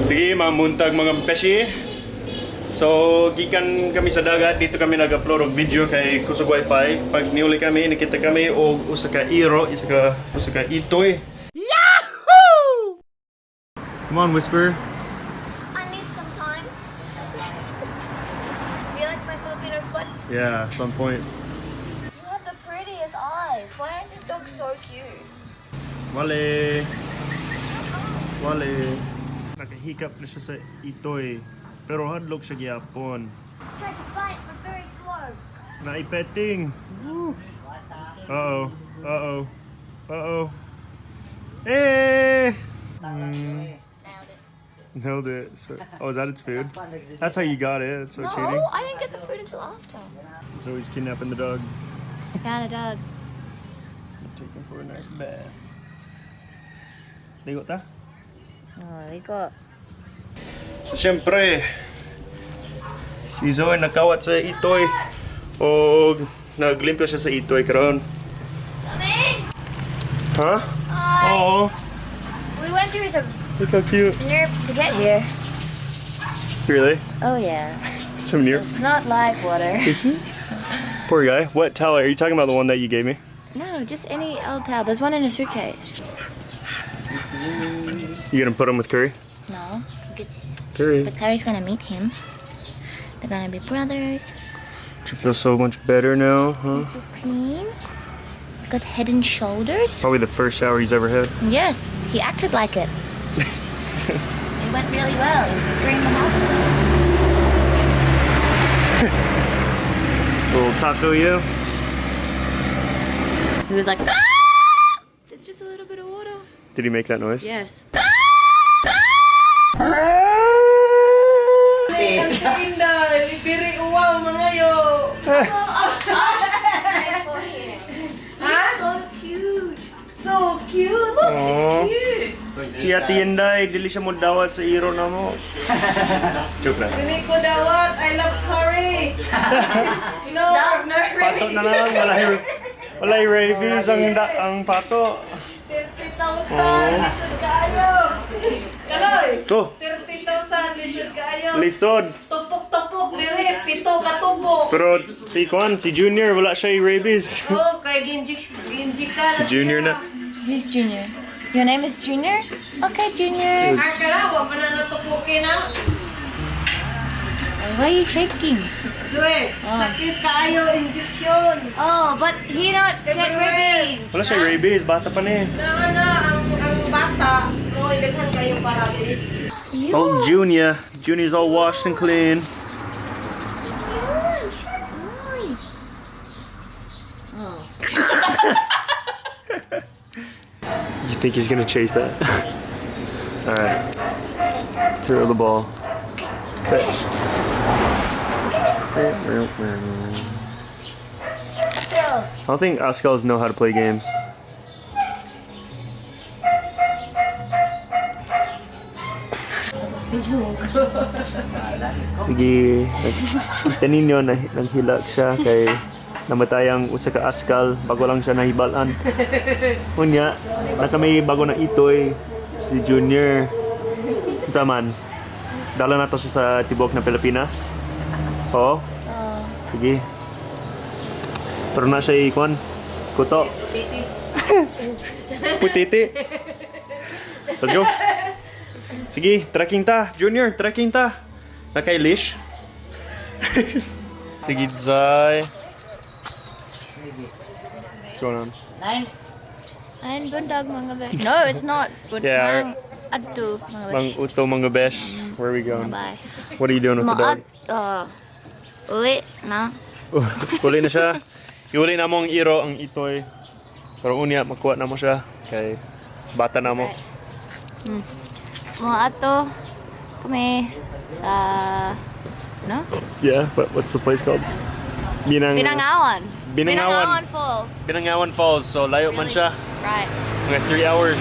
Sige, mamuntag mga peshi. So, gikan kami sa dagat, dito kami nag-upload og video kay kusog wifi. Pag niuli kami, nakita kami og usa ka iro, usa ka itoy. Yahoo! Come on, Whisper. I need some time. Do you like my Filipino squad? Yeah, at some point. You have the prettiest eyes. Why is this dog so cute? Wale. Nakahikap na siya sa itoy. Pero hadlok siya gyapon. Try to bite, but very slow. Naipetting. Uh-oh. Uh-oh. Uh-oh. Hey! Nailed it. Nailed it. So, oh, is that its food? That's how you got it. It's so No, cheating. I didn't get the food until after. So he's kidnapping the dog. I found a dog. Taking for a nice bath. Ligot ta? Oh, they got. So, siyempre, si Zoe nakawat sa itoy o naglimpyo siya sa itoy karon. Coming! Huh? Hi. Oo. We went through some Look how cute. nerve to get here. Really? Oh yeah. Some near. It's not like water. Is he? Poor guy. What towel? Are you talking about the one that you gave me? No, just any old towel. There's one in a suitcase. You gonna put him with Curry? No. It's, Curry. but Curry's gonna meet him. They're gonna be brothers. Do you feel so much better now, huh? Clean. Got head and shoulders. Probably the first shower he's ever had. Yes, he acted like it. It went really well. He screamed the house. Little taco you. He was like, ah! It's just a little bit of water. Did he make that noise? Yes. So cute! Look, Aww. he's cute! Si Ate Yenday, dili siya mo dawat sa iro na mo. Joke lang. Pili ko dawat, I love curry! No! No, Pato na lang, walay rabies ang pato. 30,000! Lisod kaayo! Kaloy! Oh, 30,000! Lisod kaayo! lisod. Tupok-tupok dire, pito katubok! Pero si Junior, wala siya rabies. Oh, kay ginjik ka na Si Junior siya. na. Who's Junior? Your name is Junior? Okay, Junior. Yes. Ang kalawa, mananatupukin na. Why are you shaking? Zoe, sakit kaayo, injection! Oh, but he not get rabies. Wala siya rabies, bata pa niya. Ang bata, mo idaghan kayo parabis. Oh, Junior's all washed and clean. You think he's gonna chase that? Alright. Throw the ball. Fetch. I don't think Askals know how to play games. Sige, kita ninyo naghilak siya kay namatayang usa ka Askal bago lang siya nahibalan. Unya, na kami bago na itoy si Junior. Zaman. Dala na to siya sa tibok na Pilipinas. Oo. Sige. Pero na siya ikon. Kuto. Putiti. Let's go. Sige, trekking ta. Junior, trekking ta. Nakay leash. Sige, Zay. What's going on? Nine bundag mga besh. No, it's not. Yeah, Adto mga besh. Mang Uto mga besh. Where are we going? Bye. What are you doing with the dog? Uli na. Uli na siya. Iuli na mo ang iro, ang itoy. Pero unya, makuha na mo siya. Kay bata na mo. Mga ato kami sa no? Yeah, but what's the place called? Binangawan. Binangawan. Falls. Binangawan Falls. So layo man siya. Right. Mga 3 hours.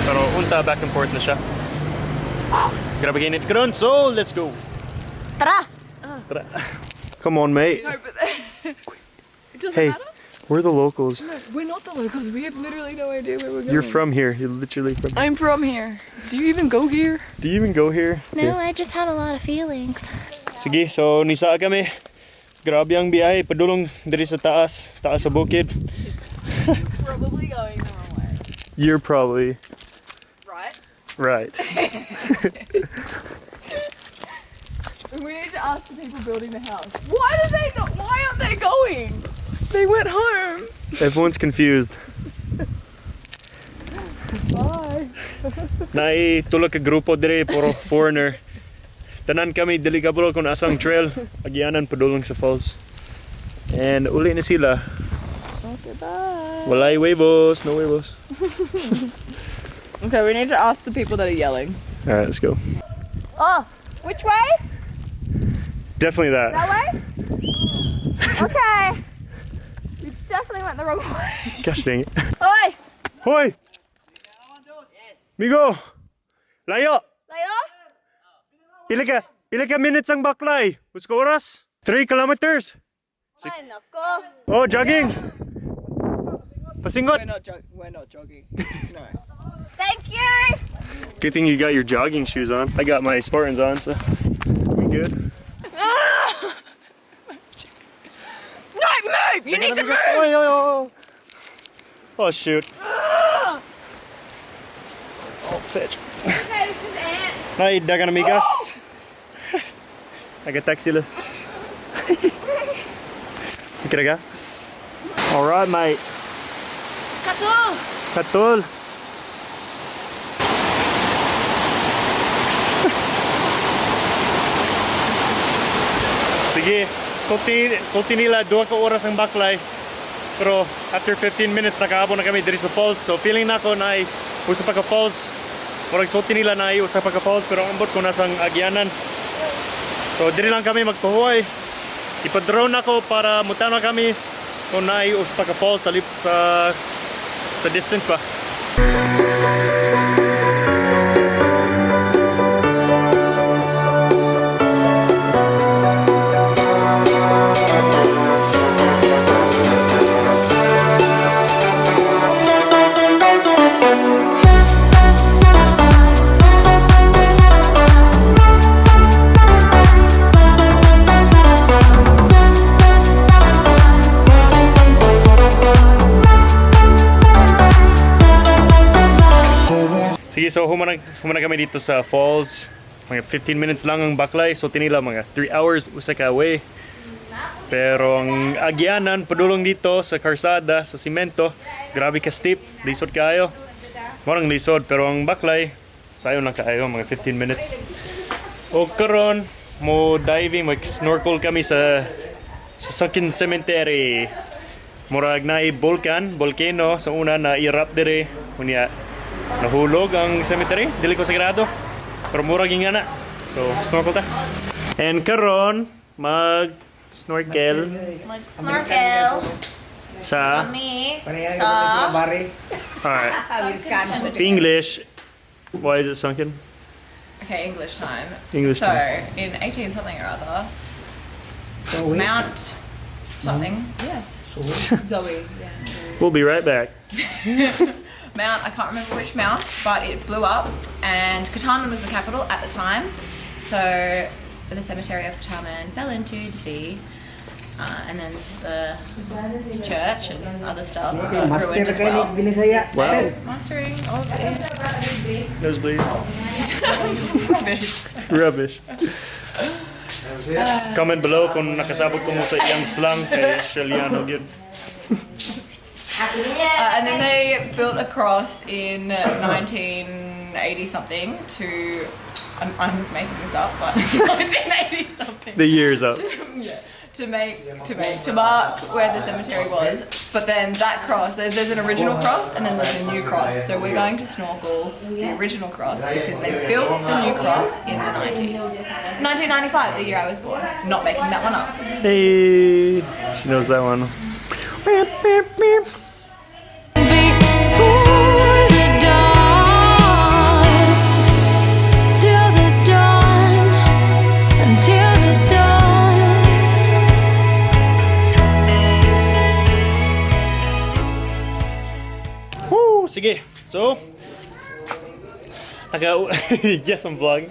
Pero unta, back and forth na siya. Grabe ginit karon. So, let's go. Tara! Tara. Come on, mate. It doesn't Hey, matter? We're the locals. No, we're not the locals. We have literally no idea where we're going. You're from here. You're literally from here. I'm from here. Do you even go here? Do you even go here? No, I just have a lot of feelings. Sige, so nisa kami. Grabe ang biyahe. Padulong diri sa taas. Taas sa bukid. Probably going the wrong way. You're probably Right? right. We need to ask the people building the house. Why aren't they going? They went home. Everyone's confused. Bye. Tulog ka grupo dire, puro foreigner. Tanan kami dili kabalo kung asang trail. Agyanan padulong sa falls. And uli na sila. Okay, bye. Walay huevos, no huevos. Okay, we need to ask the people that are yelling. Alright, let's go. Oh, which way? Definitely that. That way? Okay. You definitely went the wrong way. Gosh dang it. Oi! Hoy! Migo! Layo! Layo? Pila ka minutes ang baklay? What's ka oras? 3 kilometers. Ay, nako. Oh, jogging! Pasingot! We're not jogging. No. Thank you! Good thing you got your jogging shoes on. I got my Spartans on, so we good. No, move! You need to move! Oh, shoot. Oh, fetch. Okay, it's just ants. Hi, dagan amigas. Nag-text sila. Okay ka? Alright, mate. Katul! Katul. Sige, sulti nila 2 ka oras ang baklay. Pero after 15 minutes nakaabot na kami diri sa falls. So feeling na ko na usa pa ka falls. Murag sulti nila na usa pa ka falls pero ambot ko nasang agyanan. So diri lang kami magpahuway. Ipa-drone ako para mutana kami kung na usa pa ka falls sa distance pa. Sige, so humana kami dito sa falls. Mga 15 minutes lang ang baklay. So tinila mga 3 hours usa ka away. Pero ang agyanan padulong dito sa karsada, sa simento, grabe ka steep, lisod kaayo. Marang lisod pero ang baklay sayo lang kaayo mga 15 minutes. O karon mo diving, mag snorkel kami sa sunken cemetery. Murag na volcano sa una na erupt dire. Unya nahulog ang cemetery, dili ko sigurado. Pero murag nga na. So, snorkel ta. And karon mag-snorkel Snorkel. sa Me. alright. English. Why is it sunken? Okay, English time. English so, time. in 18 something or other, Mount something. Yes. Zoe. Yeah. We'll be right back. Mount, I can't remember which mount, but it blew up, and Kataman was the capital at the time. So the cemetery of Kataman fell into the sea, and then the church and other stuff ruined as well. Wow. Mastering all of this. Nosebleed. Rubbish. Rubbish. Comment below kung nakasabot ko mo sa iyang slang kay Australiano good. And then they built a cross in 1980 something to, I'm making this up, but 1980 something. The year's up. Yeah, to mark where the cemetery was. But then that cross, there's an original cross and then there's a new cross. So we're going to snorkel the original cross because they built the new cross in the 90s. 1995, the year I was born. Not making that one up. Hey, she knows that one. sige. So, yes, I'm vlogging.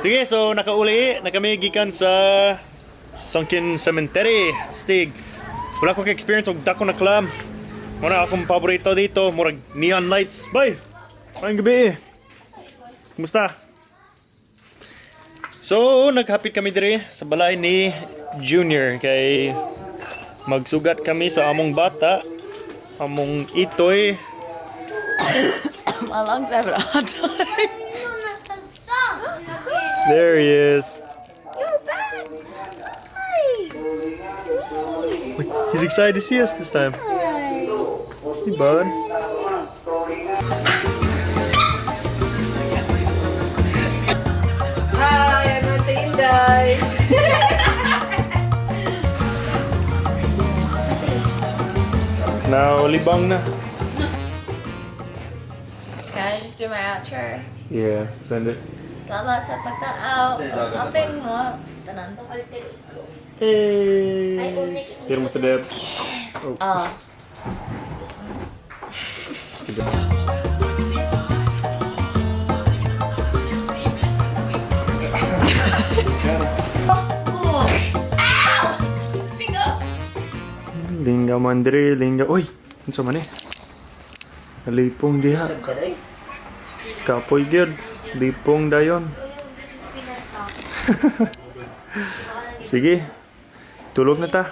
Sige, so nakauli na kami gikan sa Sunken Cemetery. Stig. Wala ko ka-experience og dako na clam. Muna akong paborito dito, murag neon lights. Bye! Maayong gabi. Kumusta? So, naghapit kami dire sa balay ni Junior kay magsugat kami sa among bata, among itoy. My lungs are having a hard time. There he is. You're back. Hi. Sweet. He's excited to see us this time. Hi. Hey, bud. Hi, I'm Ate Inday. Now, libang na. Can I just do my outro? Yeah, send it. Selamat sa pagtanaw. Open mo. Tanan to kaltiri. Hey. Here mo Deb. Oh. Lingga mandre, lingga. Uy, unsa man eh? Lipong diha. Kapoy gyud. Lipong dayon. Sige. Tulog na ta.